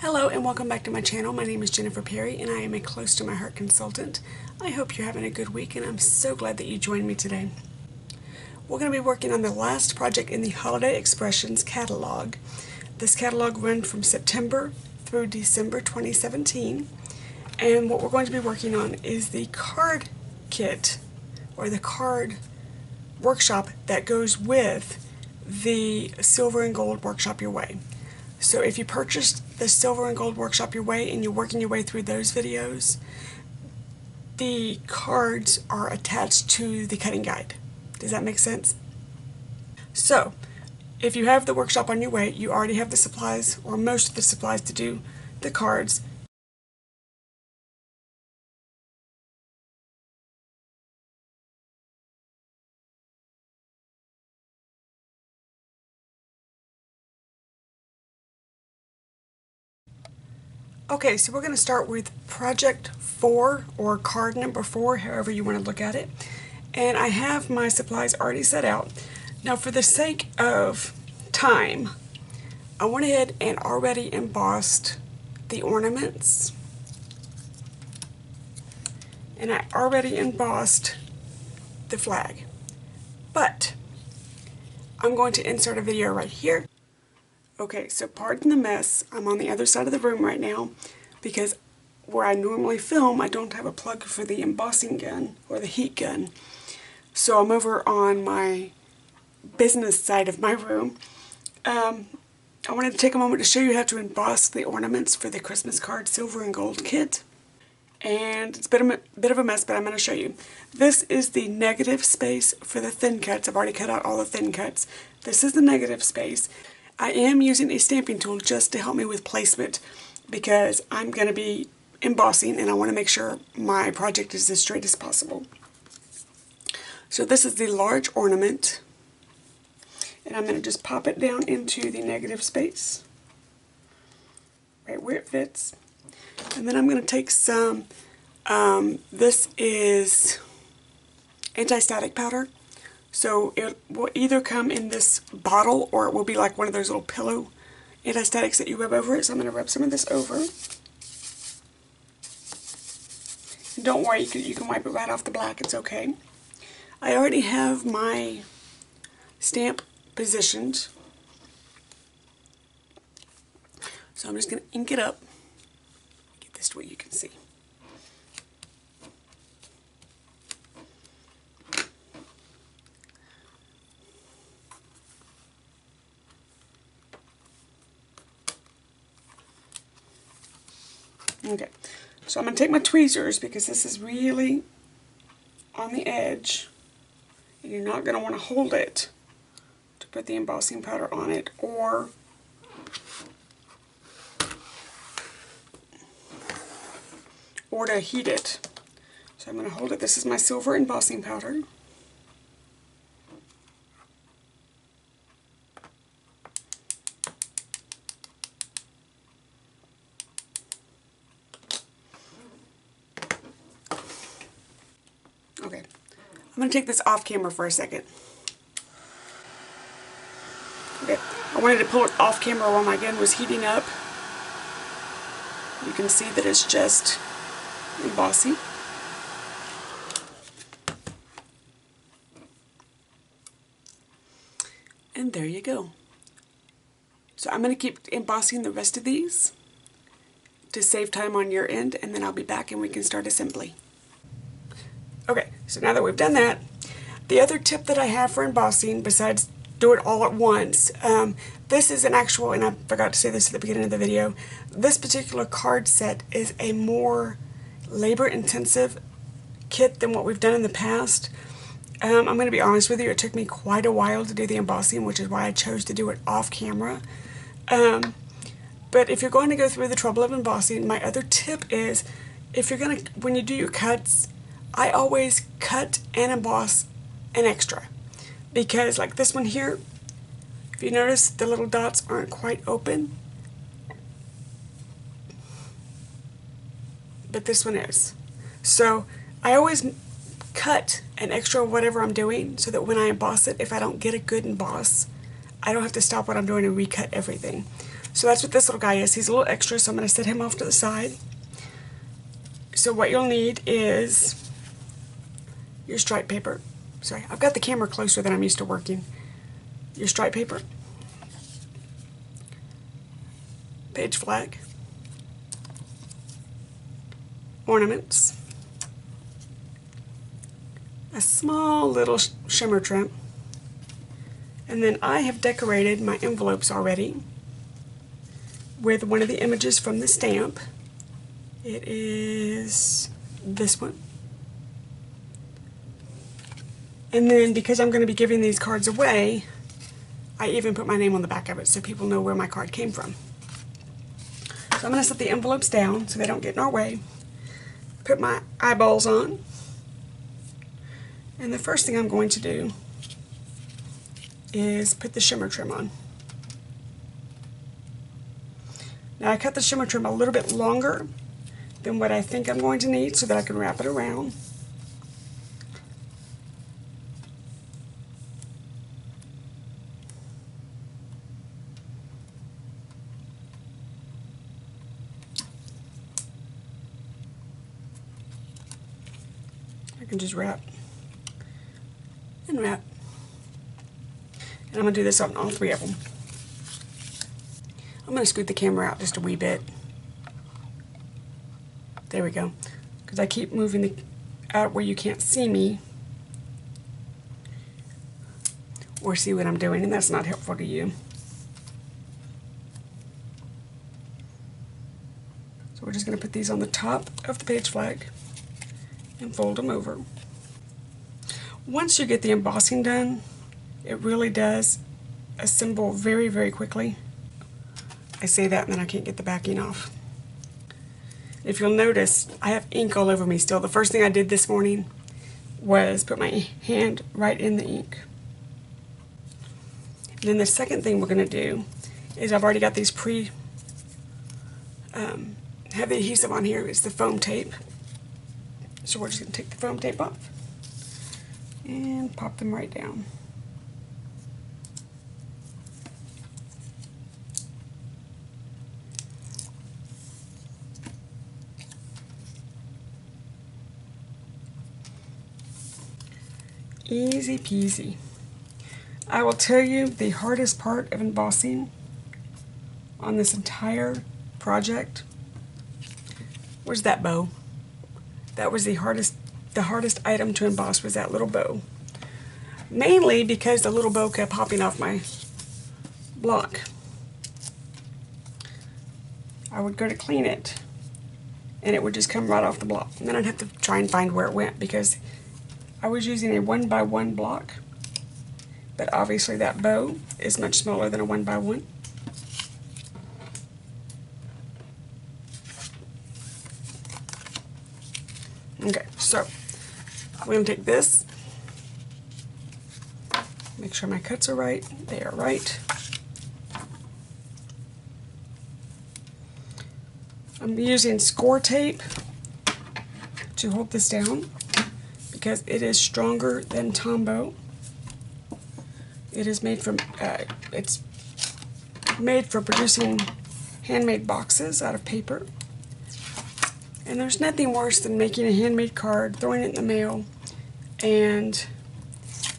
Hello and welcome back to my channel. My name is Jennifer Perry and I am a Close to My Heart consultant. I hope you're having a good week and I'm so glad that you joined me today. We're going to be working on the last project in the Holiday Expressions catalog. This catalog runs from September through December 2017, and what we're going to be working on is the card kit or the card workshop that goes with the Silver and Gold Workshop Your Way. So if you purchased the Silver and Gold Workshop Your Way and you're working your way through those videos, the cards are attached to the cutting guide. Does that make sense? So if you have the workshop on your way, you already have the supplies or most of the supplies to do the cards. Okay, so we're going to start with project 4 or card number 4, however you want to look at it. And I have my supplies already set out. Now for the sake of time, I went ahead and already embossed the ornaments. And I already embossed the flag. But I'm going to insert a video right here. Okay, so pardon the mess. I'm on the other side of the room right now because where I normally film, I don't have a plug for the embossing gun or the heat gun. So I'm over on my business side of my room. I wanted to take a moment to show you how to emboss the ornaments for the Christmas card Silver and Gold kit. And it's been a bit of a mess, but I'm going to show you. This is the negative space for the thin cuts. I've already cut out all the thin cuts. This is the negative space. I am using a stamping tool just to help me with placement because I'm going to be embossing and I want to make sure my project is as straight as possible. So this is the large ornament and I'm going to just pop it down into the negative space right where it fits, and then I'm going to take some this is anti-static powder. So it will either come in this bottle or it will be like one of those little pillow anti-statics that you rub over it. So I'm going to rub some of this over. And don't worry, you can wipe it right off the black, it's okay. I already have my stamp positioned. So I'm just going to ink it up. Get this to where you can see. Okay, so I'm going to take my tweezers because this is really on the edge and you're not going to want to hold it to put the embossing powder on it or to heat it. So I'm going to hold it. This is my silver embossing powder. Okay, I'm going to take this off camera for a second. Okay, I wanted to pull it off camera while my gun was heating up. You can see that it's just embossing. And there you go. So I'm going to keep embossing the rest of these to save time on your end, and then I'll be back and we can start assembly. Okay, so now that we've done that, the other tip that I have for embossing, besides do it all at once, this is an actual, and I forgot to say this at the beginning of the video, this particular card set is a more labor-intensive kit than what we've done in the past. I'm going to be honest with you, it took me quite a while to do the embossing, which is why I chose to do it off camera. But if you're going to go through the trouble of embossing, my other tip is, if you're going to, when you do your cuts, I always cut and emboss an extra, because like this one here, if you notice the little dots aren't quite open, but this one is. So I always cut an extra whatever I'm doing so that when I emboss it, if I don't get a good emboss, I don't have to stop what I'm doing and recut everything. So that's what this little guy is. He's a little extra, so I'm going to set him off to the side. So what you'll need is your stripe paper. Sorry, I've got the camera closer than I'm used to working. Your stripe paper, page flag, ornaments, a small little shimmer trim, and then I have decorated my envelopes already with one of the images from the stamp. It is this one. And then because I'm going to be giving these cards away, I even put my name on the back of it so people know where my card came from. So I'm going to set the envelopes down so they don't get in our way. Put my eyeballs on. And the first thing I'm going to do is put the shimmer trim on. Now I cut the shimmer trim a little bit longer than what I think I'm going to need so that I can wrap it around. I can just wrap and wrap. And I'm going to do this on all three of them. I'm going to scoot the camera out just a wee bit. There we go. Because I keep moving it out where you can't see me or see what I'm doing, and that's not helpful to you. So we're just going to put these on the top of the page flag and fold them over. Once you get the embossing done, it really does assemble very, very quickly. I say that and then I can't get the backing off. If you'll notice, I have ink all over me still. The first thing I did this morning was put my hand right in the ink. And then the second thing we're going to do is I've already got these have the adhesive on here. It's the foam tape. So we're just going to take the foam tape off and pop them right down. Easy peasy. I will tell you the hardest part of embossing on this entire project was that bow. That was the hardest item to emboss, was that little bow. Mainly because the little bow kept popping off my block. I would go to clean it and it would just come right off the block. And then I'd have to try and find where it went because I was using a 1x1 block, but obviously that bow is much smaller than a 1x1. Okay, so we're going to take this, make sure my cuts are right. They are right. I'm using score tape to hold this down because it is stronger than Tombow. It is made from, it's made for producing handmade boxes out of paper. And there's nothing worse than making a handmade card, throwing it in the mail, and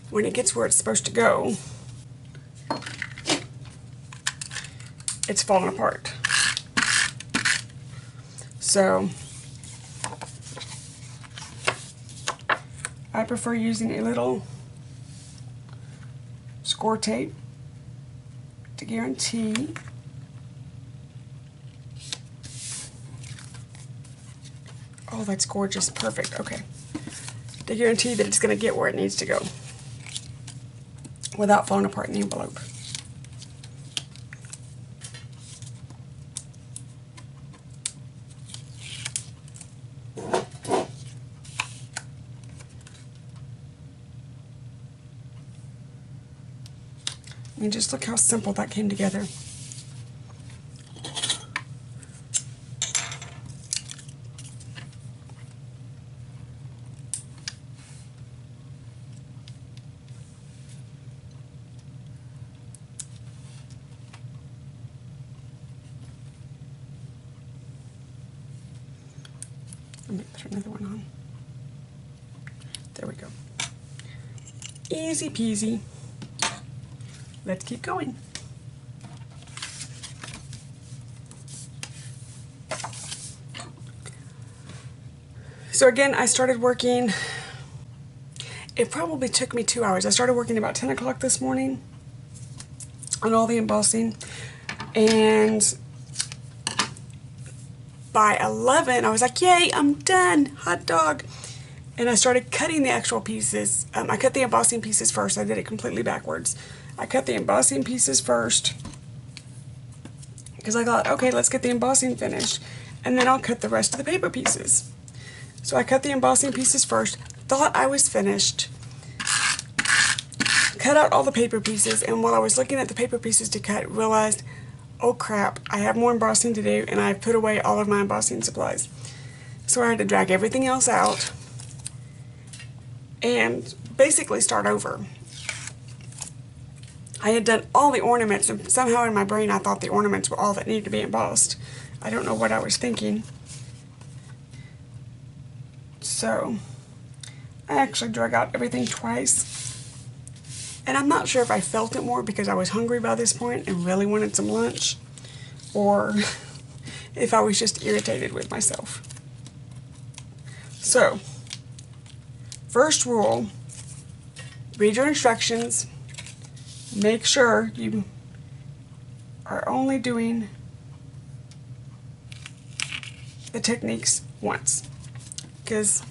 when it gets where it's supposed to go, it's falling apart. So I prefer using a little score tape to guarantee oh, that's gorgeous. Perfect. Okay. To guarantee that it's going to get where it needs to go without falling apart in the envelope. I mean, just look how simple that came together. Let me put another one on. There we go. Easy peasy. Let's keep going. So again, I started working, it probably took me 2 hours. I started working about 10 o'clock this morning on all the embossing, and by 11 I was like, yay, I'm done, hot dog. And I started cutting the actual pieces. I cut the embossing pieces first. I did it completely backwards. I cut the embossing pieces first because I thought, okay, let's get the embossing finished, and then I'll cut the rest of the paper pieces. So I cut the embossing pieces first, thought I was finished, cut out all the paper pieces, and while I was looking at the paper pieces to cut, realized, oh crap, I have more embossing to do, and I've put away all of my embossing supplies. So I had to drag everything else out and basically start over. I had done all the ornaments, and somehow in my brain I thought the ornaments were all that needed to be embossed. I don't know what I was thinking. So I actually drug out everything twice, and I'm not sure if I felt it more because I was hungry by this point and really wanted some lunch, or if I was just irritated with myself. So, first rule, read your instructions, make sure you are only doing the techniques once, because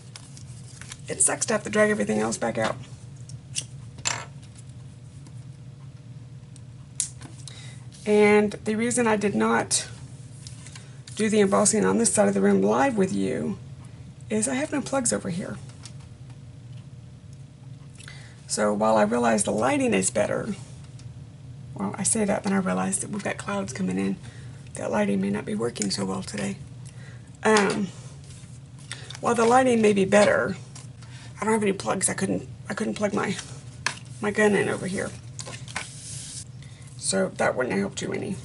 it sucks to have to drag everything else back out. And the reason I did not do the embossing on this side of the room live with you is I have no plugs over here. So while I realize the lighting is better, well, I say that, then I realize that we've got clouds coming in. That lighting may not be working so well today. While the lighting may be better, I don't have any plugs. I couldn't plug my gun in over here. So that wouldn't have helped you any.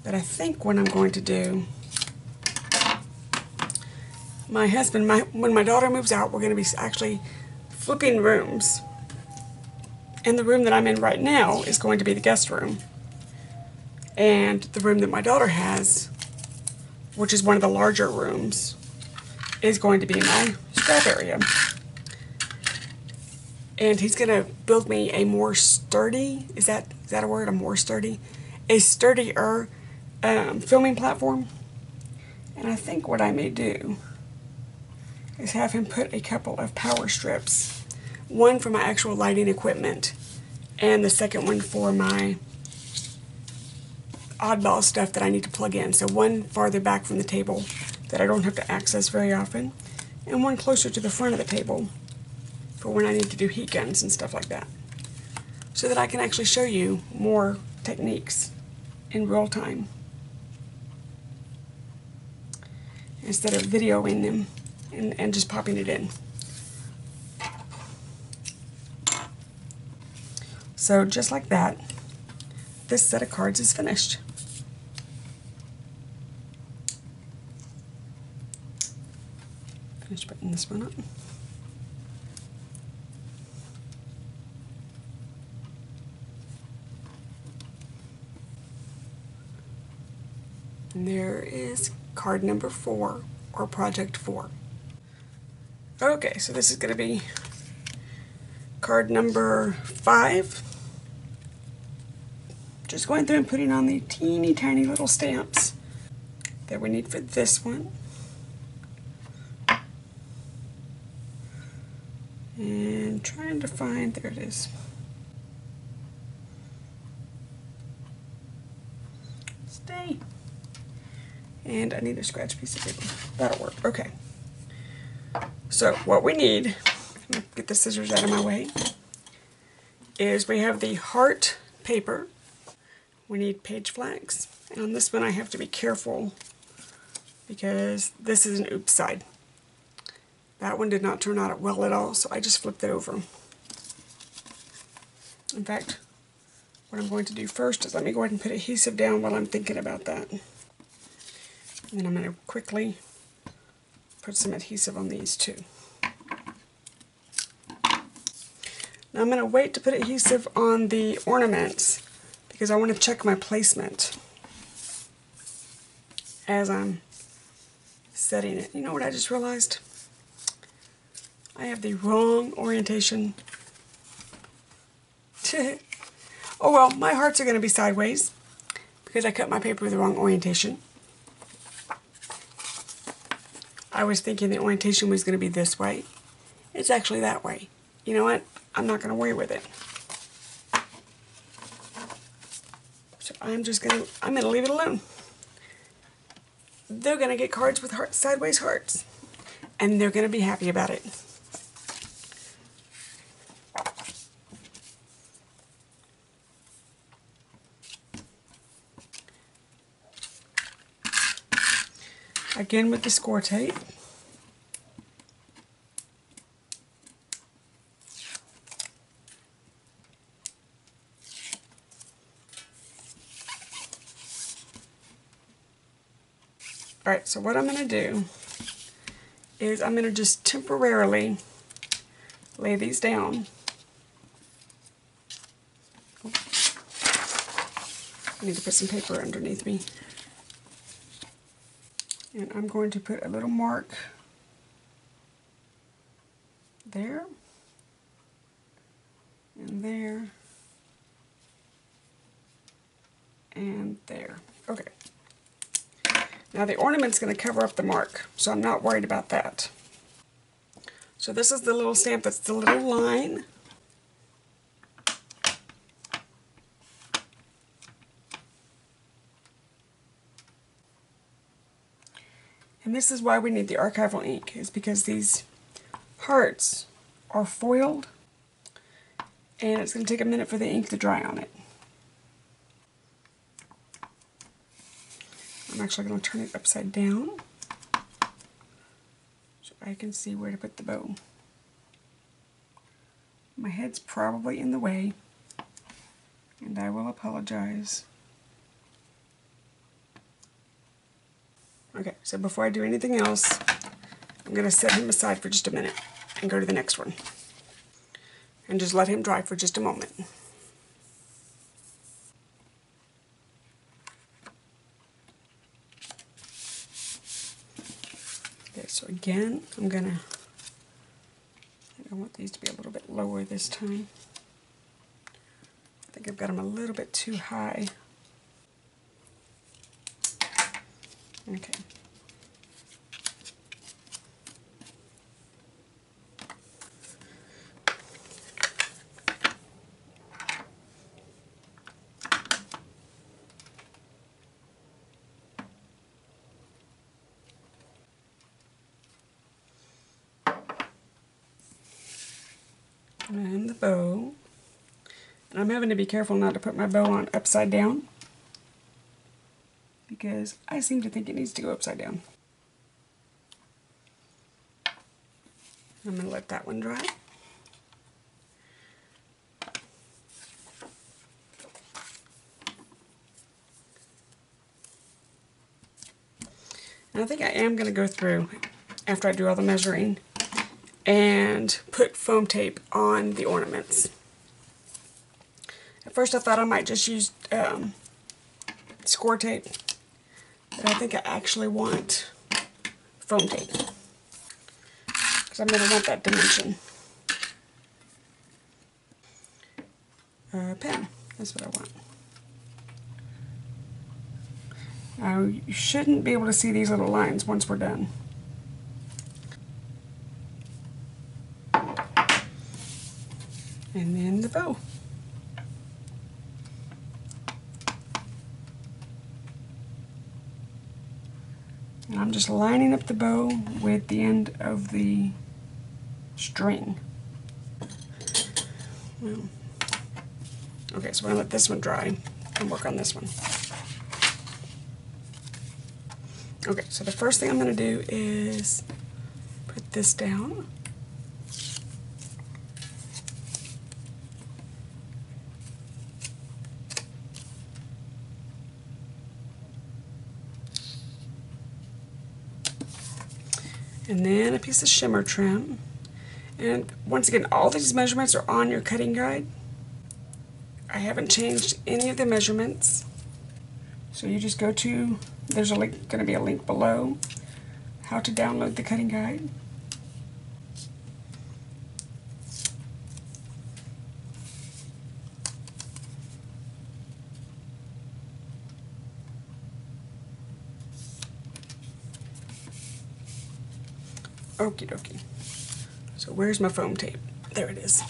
But I think what I'm going to do, my husband, when my daughter moves out, we're going to be actually flipping rooms. And the room that I'm in right now is going to be the guest room. And the room that my daughter has, which is one of the larger rooms, is going to be my scrap area. And he's going to build me a more sturdy, is that a word, a more sturdy? A sturdier filming platform. And I think what I may do is have him put a couple of power strips. One for my actual lighting equipment, and the second one for my oddball stuff that I need to plug in. So one farther back from the table that I don't have to access very often, and one closer to the front of the table for when I need to do heat guns and stuff like that, so that I can actually show you more techniques in real time instead of videoing them and just popping it in. So just like that, this set of cards is finished. Finish putting this one up. And there is card number 4, or project 4. Okay, so this is going to be card number 5. Just going through and putting on the teeny tiny little stamps that we need for this one. And trying to find, there it is. Stay. And I need a scratch piece of paper. That'll work. Okay. So what we need, get the scissors out of my way, is we have the heart paper. We need page flags. And on this one I have to be careful because this is an oops side. That one did not turn out well at all, so I just flipped it over. In fact, what I'm going to do first is let me go ahead and put adhesive down while I'm thinking about that. And then I'm going to quickly put some adhesive on these too. Now I'm going to wait to put adhesive on the ornaments because I want to check my placement as I'm setting it. You know what I just realized? I have the wrong orientation. Oh well, my hearts are going to be sideways because I cut my paper with the wrong orientation. I was thinking the orientation was going to be this way. It's actually that way. You know what? I'm not going to worry with it. So I'm going to leave it alone. They're going to get cards with sideways hearts. And they're going to be happy about it. Again with the score tape. Alright, so what I'm going to do is I'm going to just temporarily lay these down. I need to put some paper underneath me. And I'm going to put a little mark there, and there, and there. Okay. Now the ornament's going to cover up the mark, so I'm not worried about that. So this is the little stamp that's the little line. And this is why we need the archival ink, is because these hearts are foiled, and it's going to take a minute for the ink to dry on it. I'm actually going to turn it upside down so I can see where to put the bow. My head's probably in the way, and I will apologize. Okay, so before I do anything else, I'm going to set him aside for just a minute and go to the next one. And just let him dry for just a moment. Okay, so again, I want these to be a little bit lower this time. I think I've got them a little bit too high. Okay. And the bow. And I'm having to be careful not to put my bow on upside down, because I seem to think it needs to go upside down. I'm going to let that one dry. And I think I am going to go through, after I do all the measuring, and put foam tape on the ornaments. At first I thought I might just use score tape, but I think I actually want foam tape, because I'm going to want that dimension. Pen, that's what I want. Now you shouldn't be able to see these little lines once we're done. And then the bow. And I'm just lining up the bow with the end of the string. Well, okay, so we're going to let this one dry and work on this one. Okay, so the first thing I'm going to do is put this down. And then a piece of shimmer trim. And once again, all these measurements are on your cutting guide. I haven't changed any of the measurements. So you just go to, there's a link, going to be a link below, how to download the cutting guide. Okie dokie. So where's my foam tape? There it is.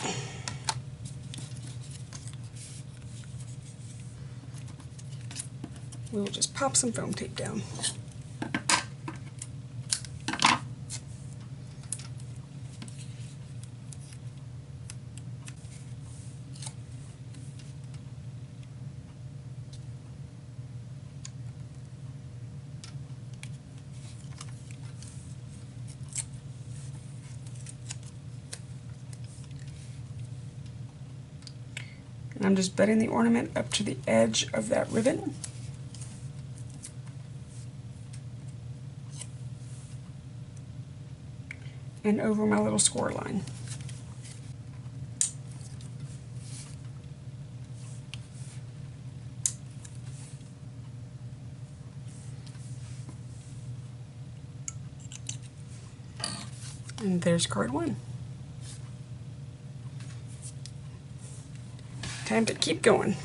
We'll just pop some foam tape down. And I'm just butting the ornament up to the edge of that ribbon. And over my little score line. And there's card 1. Time to keep going.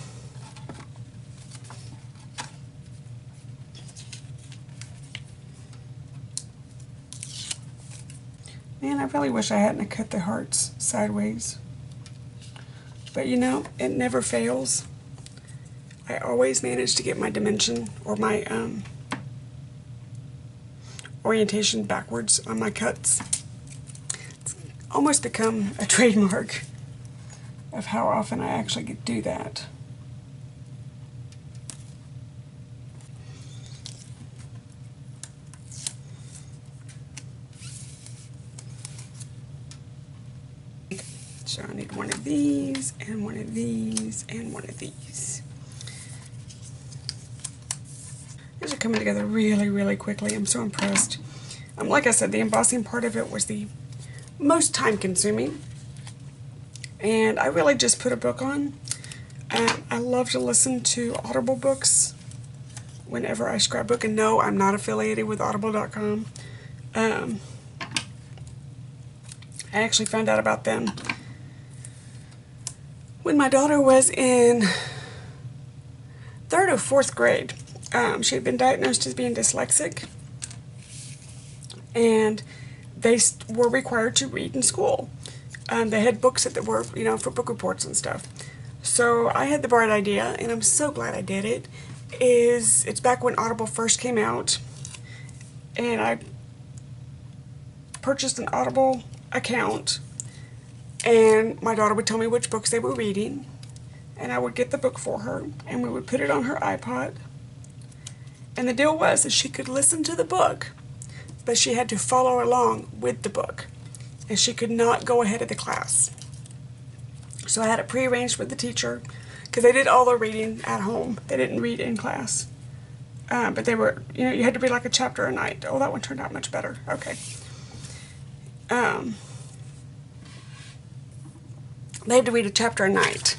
Man, I really wish I hadn't cut the hearts sideways. But you know, it never fails. I always manage to get my dimension or my orientation backwards on my cuts. It's almost become a trademark of how often I actually do that. So I need one of these, and one of these, and one of these. These are coming together really, really quickly. I'm so impressed. Like I said, the embossing part of it was the most time-consuming. And I really just put a book on. I love to listen to Audible books whenever I scrapbook. And no, I'm not affiliated with Audible.com. I actually found out about them when my daughter was in 3rd or 4th grade. She had been diagnosed as being dyslexic, and they were required to read in school. They had books that were, you know, for book reports and stuff. So I had the bright idea, and I'm so glad I did it. It's back when Audible first came out, and I purchased an Audible account, and my daughter would tell me which books they were reading, and I would get the book for her, and we would put it on her iPod. And the deal was that she could listen to the book, but she had to follow along with the book, and she could not go ahead of the class. So I had it prearranged with the teacher, because they did all their reading at home. They didn't read in class. But they were, you know, you had to read like a chapter a night. Oh, that one turned out much better. Okay. They had to read a chapter a night.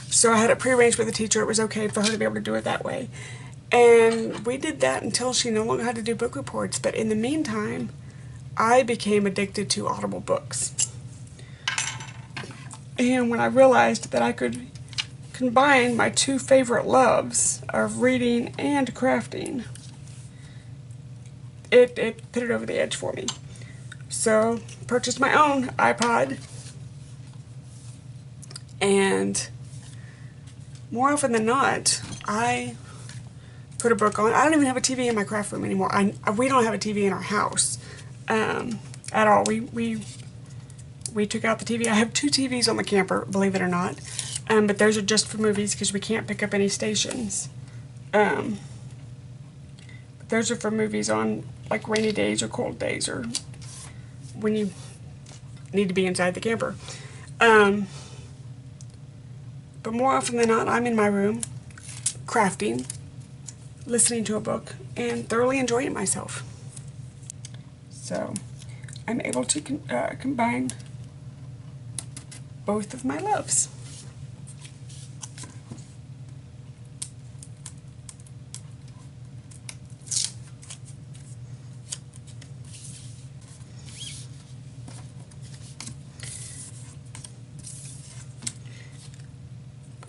So I had it prearranged with the teacher. It was okay for her to be able to do it that way. And we did that until she no longer had to do book reports. But in the meantime, I became addicted to Audible books. And when I realized that I could combine my two favorite loves of reading and crafting, it put it over the edge for me. So, purchased my own iPod, and more often than not, I put a book on. I don't even have a TV in my craft room anymore. We don't have a TV in our house at all. We took out the TV. I have 2 TVs on the camper, believe it or not, but those are just for movies because we can't pick up any stations. But those are for movies on like rainy days or cold days, or when you need to be inside the camper. But more often than not, I'm in my room, crafting, listening to a book, and thoroughly enjoying myself. So, I'm able to combine both of my loves.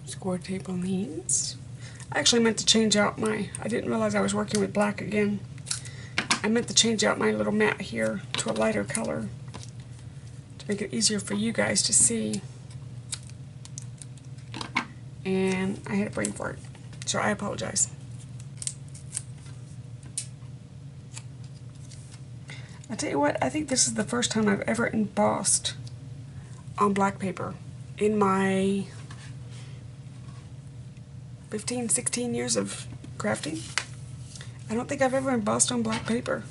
Score tape on these. I actually meant to change out I didn't realize I was working with black again. I meant to change out my little mat here to a lighter color to make it easier for you guys to see. And I had a brain fart, so I apologize. I tell you what, I think this is the first time I've ever embossed on black paper in my 15, 16 years of crafting. I don't think I've ever embossed on black paper.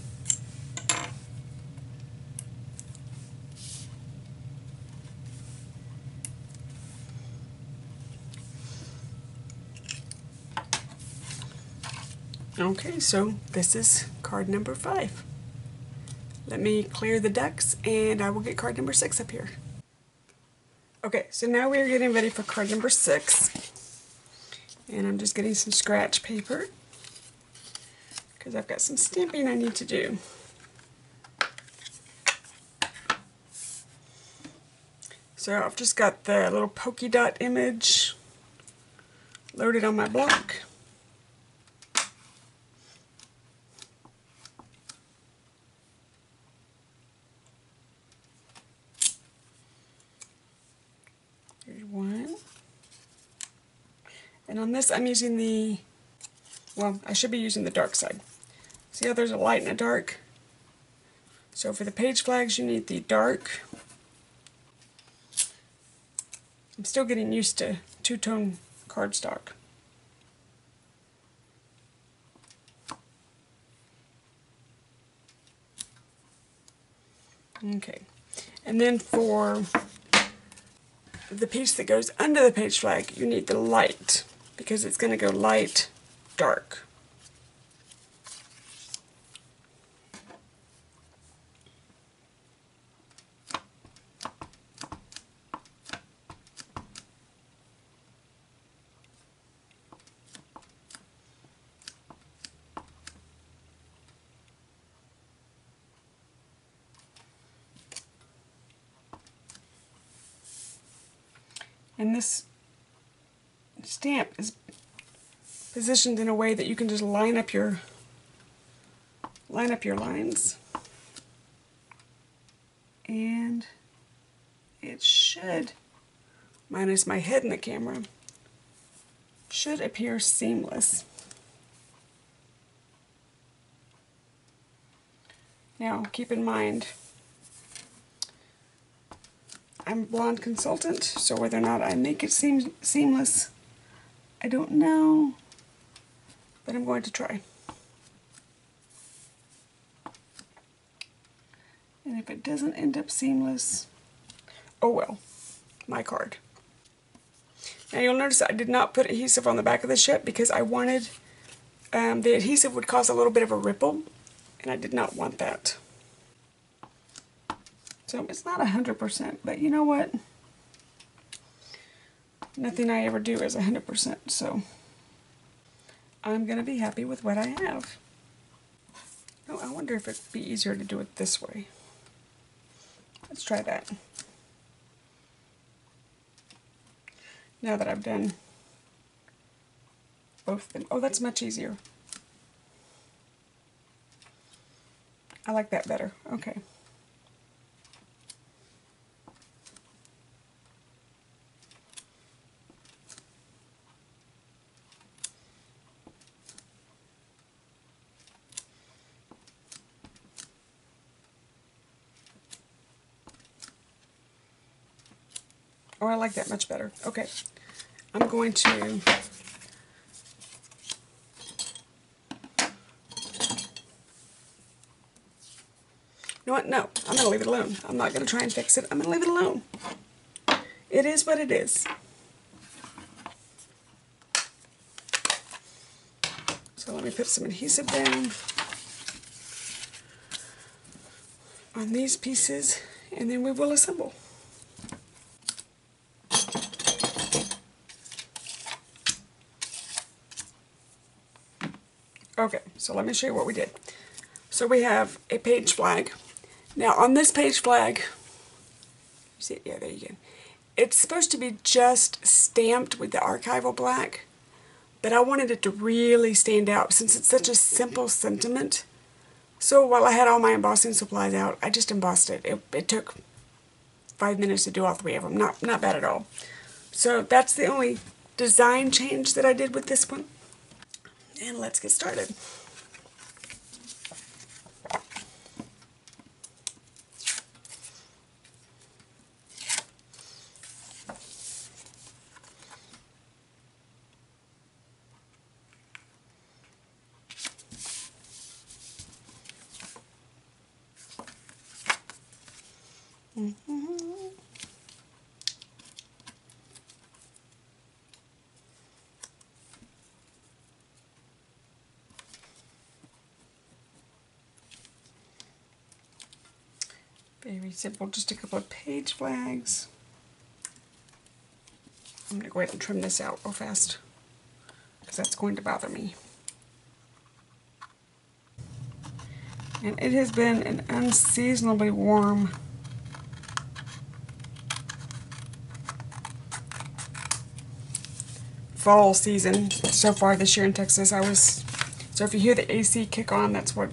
Okay, so this is card number 5. Let me clear the decks and I will get card number 6 up here. Okay, so now we're getting ready for card number 6. And I'm just getting some scratch paper because I've got some stamping I need to do. So I've just got the little polka dot image loaded on my block. Here's one. And on this I'm using I should be using the dark side. See how there's a light and a dark? So for the page flags you need the dark. I'm still getting used to two-tone cardstock. Okay, and then for the piece that goes under the page flag, you need the light, because it's going to go light, dark. And this stamp is positioned in a way that you can just line up your lines. And it should, minus my head in the camera, should appear seamless. Now, keep in mind, I'm a blonde consultant, so whether or not I make it seem seamless, I don't know, but I'm going to try. And if it doesn't end up seamless, oh well, my card. Now you'll notice I did not put adhesive on the back of the ship because I wanted, the adhesive would cause a little bit of a ripple, and I did not want that. So it's not 100%, but you know what? Nothing I ever do is 100%, so I'm going to be happy with what I have. Oh, I wonder if it'd be easier to do it this way. Let's try that. Now that I've done both of them. Oh, that's much easier. I like that better. Okay. Oh, I like that much better. Okay. I'm going to you know what? No, I'm going to leave it alone. I'm not going to try and fix it. I'm going to leave it alone. It is what it is. So let me put some adhesive down. on these pieces, and then we will assemble. Okay, so let me show you what we did. So we have a page flag. Now on this page flag, you see it? Yeah, there you go. It's supposed to be just stamped with the archival black, but I wanted it to really stand out since it's such a simple sentiment. So while I had all my embossing supplies out, I just embossed it. It took 5 minutes to do all 3 of them. Not bad at all. So that's the only design change that I did with this one. And let's get started. Very simple, just a couple of page flags. I'm going to go ahead and trim this out real fast because that's going to bother me. And it has been an unseasonably warm fall season so far this year in Texas. So if you hear the AC kick on, that's what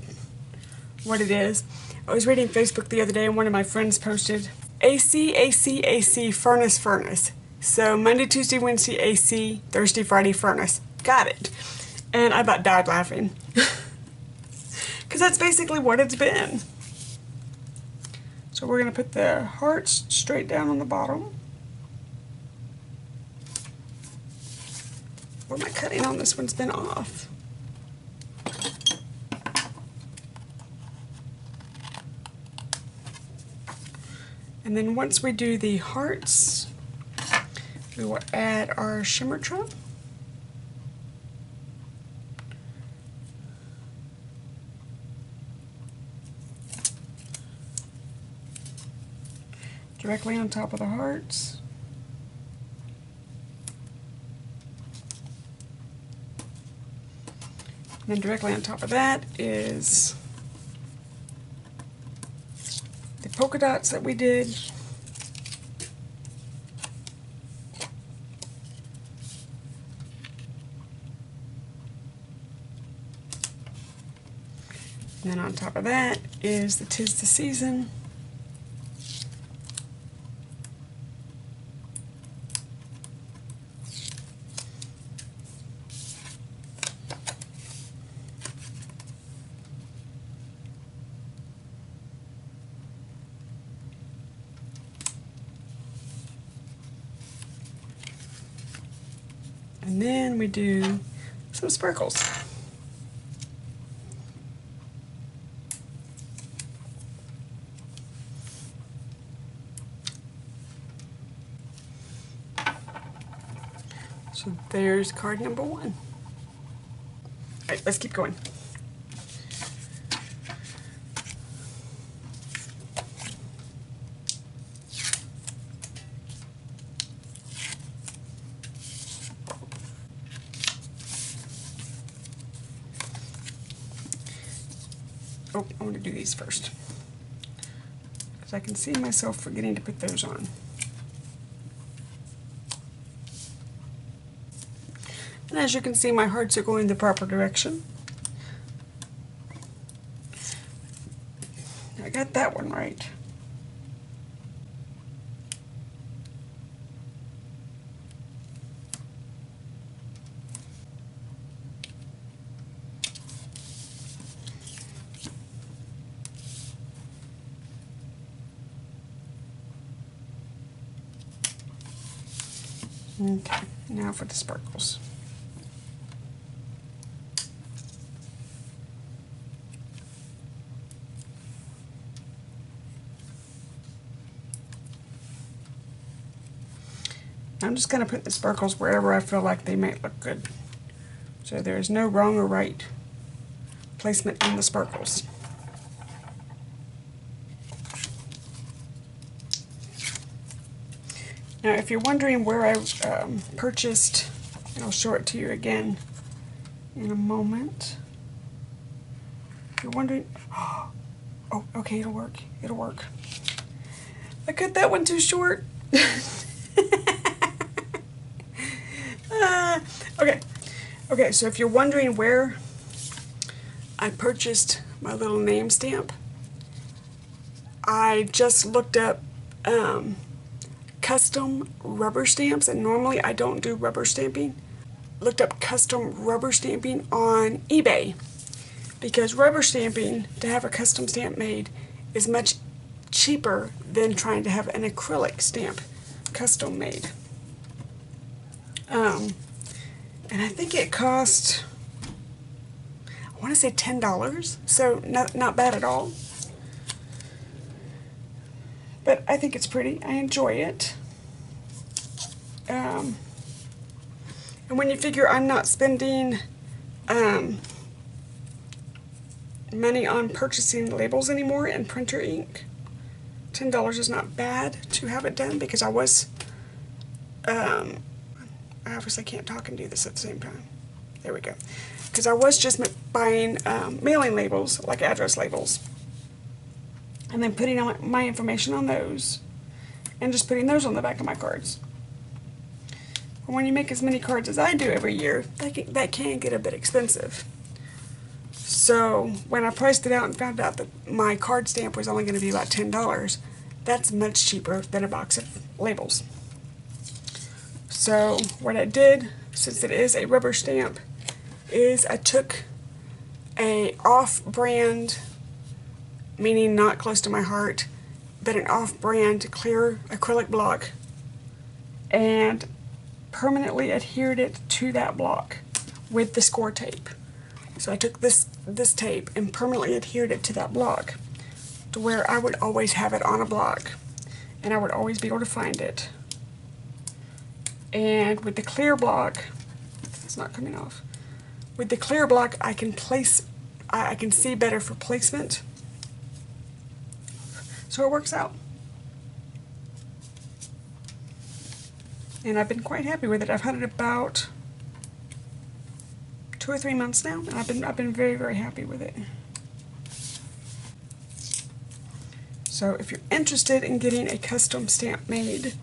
it is. I was reading Facebook the other day and one of my friends posted AC, AC, AC, furnace, furnace. So Monday, Tuesday, Wednesday, AC, Thursday, Friday, furnace. Got it. And I about died laughing. Because that's basically what it's been. So we're going to put the hearts straight down on the bottom. Where my cutting on this one's been off. And then once we do the hearts, we will add our shimmer trim. Directly on top of the hearts. And then directly on top of that is the polka dots that we did. And then on top of that is the 'Tis the Season. And then we do some sparkles. So there's card number 1. All right, let's keep going. Oh, I want to do these first, because I can see myself forgetting to put those on. And as you can see, my hearts are going the proper direction. I got that one right. Okay, now for the sparkles. I'm just going to put the sparkles wherever I feel like they might look good. So there's no wrong or right placement on the sparkles. Now, if you're wondering where I purchased, and I'll show it to you again in a moment. If you're wondering, oh, okay, it'll work. It'll work. I cut that one too short. Okay, so if you're wondering where I purchased my little name stamp, I just looked up custom rubber stamps, and normally I don't do rubber stamping. Looked up custom rubber stamping on eBay, because rubber stamping, to have a custom stamp made, is much cheaper than trying to have an acrylic stamp custom made. And I think it cost, I want to say $10, so not bad at all. But I think it's pretty. I enjoy it. And when you figure I'm not spending money on purchasing labels anymore and printer ink, $10 is not bad to have it done, because I was, I obviously can't talk and do this at the same time. There we go. Because I was just buying mailing labels, like address labels, and then putting my information on those, and just putting those on the back of my cards. But when you make as many cards as I do every year, that can get a bit expensive. So when I priced it out and found out that my card stamp was only going to be about $10, that's much cheaper than a box of labels. So what I did, since it is a rubber stamp, is I took a off-brand, meaning not close to my heart, but an off-brand clear acrylic block, and permanently adhered it to that block with the score tape. So I took this tape and permanently adhered it to that block, to where I would always have it on a block, and I would always be able to find it. And with the clear block, it's not coming off. With the clear block, I can see better for placement. So it works out. And I've been quite happy with it. I've had it about 2 or 3 months now, and I've been very, very happy with it. So if you're interested in getting a custom stamp made,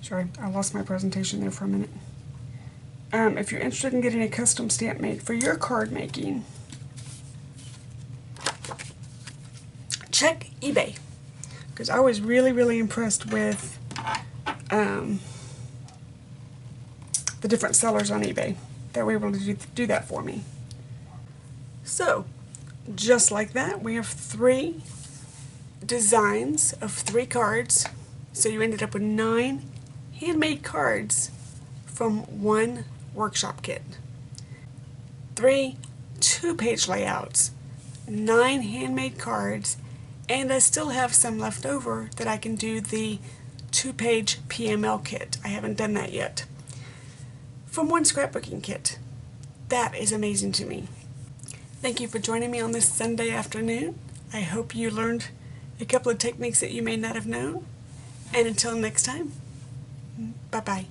sorry, I lost my presentation there for a minute. If you're interested in getting a custom stamp made for your card making, check eBay, because I was really, really impressed with the different sellers on eBay that were able to do that for me. So, just like that, we have 3 designs of 3 cards. So you ended up with 9 handmade cards from 1 workshop kit. 3 2-page layouts, 9 handmade cards, and I still have some left over that I can do the 2-page PML kit. I haven't done that yet. From 1 scrapbooking kit. That is amazing to me. Thank you for joining me on this Sunday afternoon. I hope you learned a couple of techniques that you may not have known. And until next time, bye-bye.